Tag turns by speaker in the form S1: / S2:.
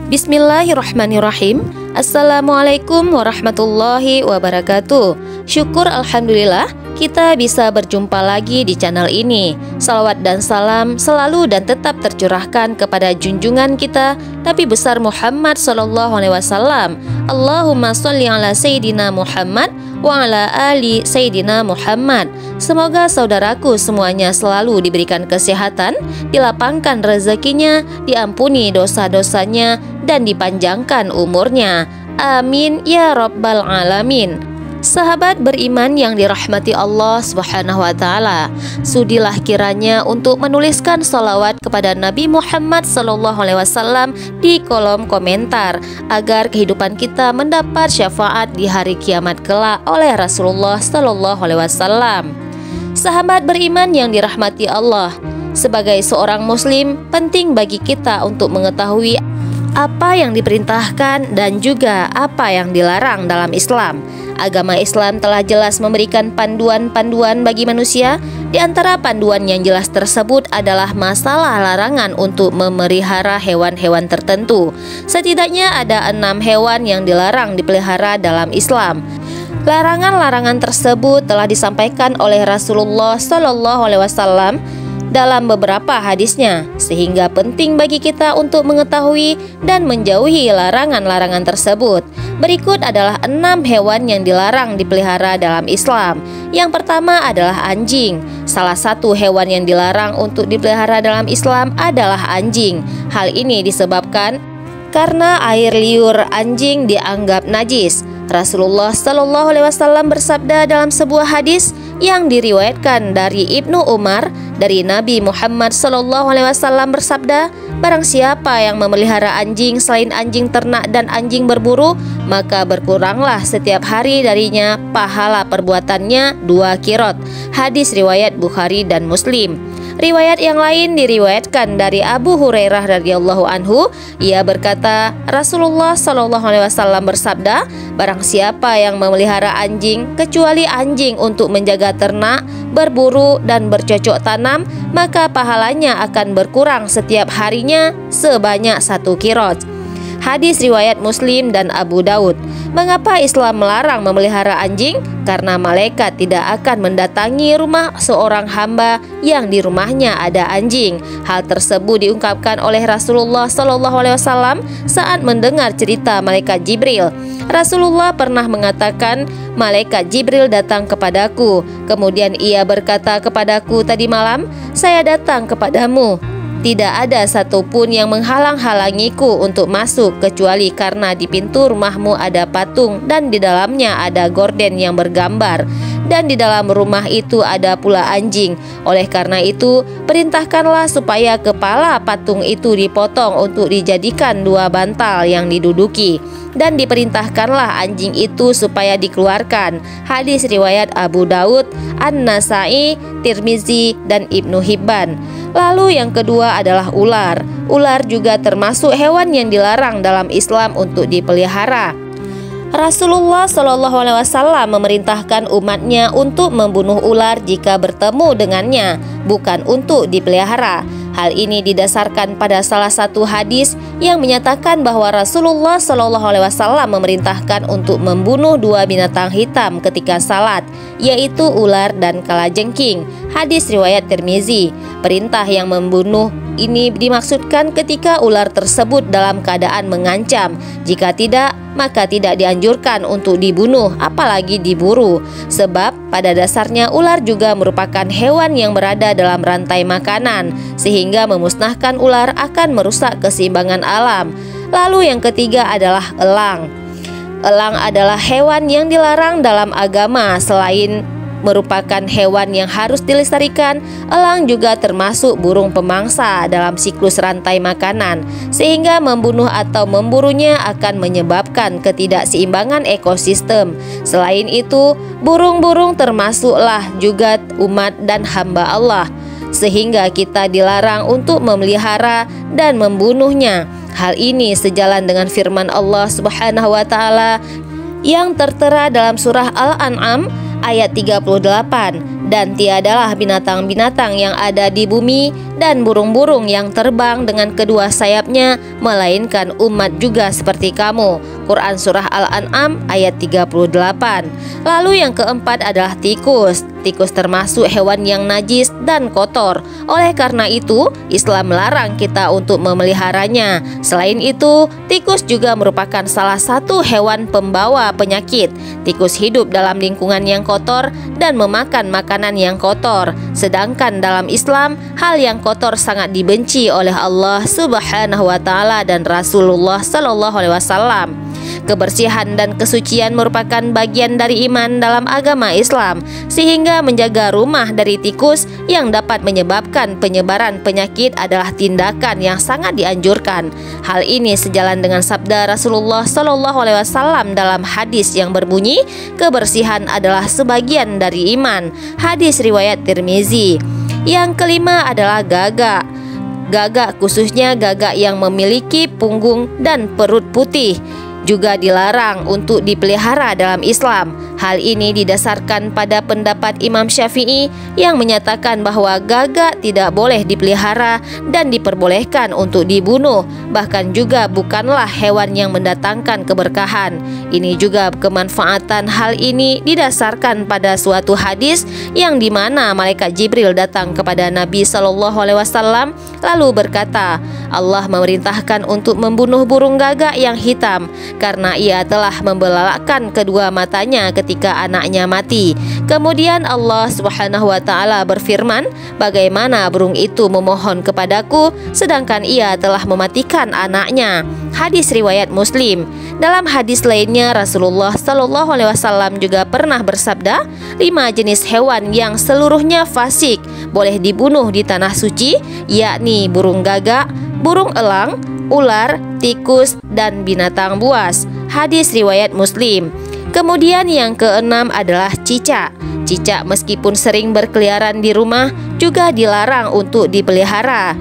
S1: Bismillahirrahmanirrahim. Assalamualaikum warahmatullahi wabarakatuh. Syukur alhamdulillah kita bisa berjumpa lagi di channel ini. Salawat dan salam selalu dan tetap tercurahkan kepada junjungan kita Nabi besar Muhammad SAW. Allahumma sholli ala Sayyidina Muhammad wa ala ali Sayyidina Muhammad. Semoga saudaraku semuanya selalu diberikan kesehatan, dilapangkan rezekinya, diampuni dosa-dosanya, dan dipanjangkan umurnya. Amin ya rabbal alamin. Sahabat beriman yang dirahmati Allah Subhanahu wa Ta'ala, sudilah kiranya untuk menuliskan salawat kepada Nabi Muhammad SAW di kolom komentar agar kehidupan kita mendapat syafaat di hari kiamat kelak oleh Rasulullah SAW. Sahabat beriman yang dirahmati Allah, sebagai seorang muslim, penting bagi kita untuk mengetahui apa yang diperintahkan dan juga apa yang dilarang dalam Islam. Agama Islam telah jelas memberikan panduan-panduan bagi manusia. Di antara panduan yang jelas tersebut adalah masalah larangan untuk memelihara hewan-hewan tertentu. Setidaknya ada 6 hewan yang dilarang dipelihara dalam Islam. Larangan-larangan tersebut telah disampaikan oleh Rasulullah SAW dalam beberapa hadisnya, sehingga penting bagi kita untuk mengetahui dan menjauhi larangan-larangan tersebut. Berikut adalah 6 hewan yang dilarang dipelihara dalam Islam. Yang pertama adalah anjing. Salah satu hewan yang dilarang untuk dipelihara dalam Islam adalah anjing. Hal ini disebabkan karena air liur anjing dianggap najis. Rasulullah SAW bersabda dalam sebuah hadis yang diriwayatkan dari Ibnu Umar dari Nabi Muhammad SAW bersabda, barang siapa yang memelihara anjing selain anjing ternak dan anjing berburu, maka berkuranglah setiap hari darinya pahala perbuatannya 2 kirot. Hadis riwayat Bukhari dan Muslim. Riwayat yang lain diriwayatkan dari Abu Hurairah radhiyallahu anhu. Ia berkata, Rasulullah SAW bersabda, barang siapa yang memelihara anjing kecuali anjing untuk menjaga ternak, berburu dan bercocok tanam, maka pahalanya akan berkurang setiap harinya sebanyak 1 kirot. Hadis riwayat Muslim dan Abu Daud. Mengapa Islam melarang memelihara anjing? Karena malaikat tidak akan mendatangi rumah seorang hamba yang di rumahnya ada anjing. Hal tersebut diungkapkan oleh Rasulullah SAW saat mendengar cerita malaikat Jibril. Rasulullah pernah mengatakan, malaikat Jibril datang kepadaku, kemudian ia berkata kepadaku tadi malam, saya datang kepadamu. Tidak ada satupun yang menghalang-halangiku untuk masuk kecuali karena di pintu rumahmu ada patung dan di dalamnya ada gorden yang bergambar, dan di dalam rumah itu ada pula anjing. Oleh karena itu, perintahkanlah supaya kepala patung itu dipotong untuk dijadikan 2 bantal yang diduduki, dan diperintahkanlah anjing itu supaya dikeluarkan. Hadis riwayat Abu Daud, An-Nasai, Tirmizi, dan Ibnu Hibban. Lalu yang kedua adalah ular. Ular juga termasuk hewan yang dilarang dalam Islam untuk dipelihara. Rasulullah SAW memerintahkan umatnya untuk membunuh ular jika bertemu dengannya, bukan untuk dipelihara. Hal ini didasarkan pada salah satu hadis yang menyatakan bahwa Rasulullah SAW memerintahkan untuk membunuh 2 binatang hitam ketika salat, yaitu ular dan kalajengking. Hadis riwayat Tirmizi. Perintah yang membunuh ini dimaksudkan ketika ular tersebut dalam keadaan mengancam. Jika tidak, maka tidak dianjurkan untuk dibunuh, apalagi diburu. Sebab pada dasarnya ular juga merupakan hewan yang berada dalam rantai makanan, sehingga memusnahkan ular akan merusak keseimbangan alam. Lalu yang ketiga adalah elang. Elang adalah hewan yang dilarang dalam agama. Selain merupakan hewan yang harus dilestarikan, elang juga termasuk burung pemangsa dalam siklus rantai makanan, sehingga membunuh atau memburunya akan menyebabkan ketidakseimbangan ekosistem. Selain itu, burung-burung termasuklah juga umat dan hamba Allah, sehingga kita dilarang untuk memelihara dan membunuhnya. Hal ini sejalan dengan firman Allah Subhanahu wa Ta'ala yang tertera dalam surah Al-An'am ayat 38, Dan tiadalah binatang-binatang yang ada di bumi dan burung-burung yang terbang dengan kedua sayapnya, melainkan umat juga seperti kamu. Quran Surah Al-An'am ayat 38. Lalu yang keempat adalah tikus. Tikus termasuk hewan yang najis dan kotor. Oleh karena itu, Islam melarang kita untuk memeliharanya. Selain itu, tikus juga merupakan salah satu hewan pembawa penyakit. Tikus hidup dalam lingkungan yang kotor dan memakan makanan yang kotor. Sedangkan dalam Islam, hal yang kotor sangat dibenci oleh Allah Subhanahu wa taala dan Rasulullah sallallahu alaihi wasallam. Kebersihan dan kesucian merupakan bagian dari iman dalam agama Islam, sehingga menjaga rumah dari tikus yang dapat menyebabkan penyebaran penyakit adalah tindakan yang sangat dianjurkan. Hal ini sejalan dengan sabda Rasulullah Shallallahu Alaihi Wasallam dalam hadis yang berbunyi, kebersihan adalah sebagian dari iman. Hadis riwayat Tirmizi. Yang kelima adalah gagak. Gagak, khususnya gagak yang memiliki punggung dan perut putih, juga dilarang untuk dipelihara dalam Islam. Hal ini didasarkan pada pendapat Imam Syafi'i yang menyatakan bahwa gagak tidak boleh dipelihara dan diperbolehkan untuk dibunuh. Bahkan juga bukanlah hewan yang mendatangkan keberkahan. Ini juga kemanfaatan hal ini didasarkan pada suatu hadis yang dimana malaikat Jibril datang kepada Nabi Shallallahu Alaihi Wasallam lalu berkata, Allah memerintahkan untuk membunuh burung gagak yang hitam karena ia telah membelalakkan kedua matanya ketika anaknya mati. Kemudian Allah Subhanahu wa taala berfirman, bagaimana burung itu memohon kepadaku sedangkan ia telah mematikan anaknya. Hadis riwayat Muslim. Dalam hadis lainnya, Rasulullah Shallallahu alaihi wasallam juga pernah bersabda, 5 jenis hewan yang seluruhnya fasik boleh dibunuh di tanah suci, yakni burung gagak, burung elang, ular, tikus, dan binatang buas. Hadis riwayat Muslim. Kemudian yang keenam adalah cicak. Cicak meskipun sering berkeliaran di rumah juga dilarang untuk dipelihara.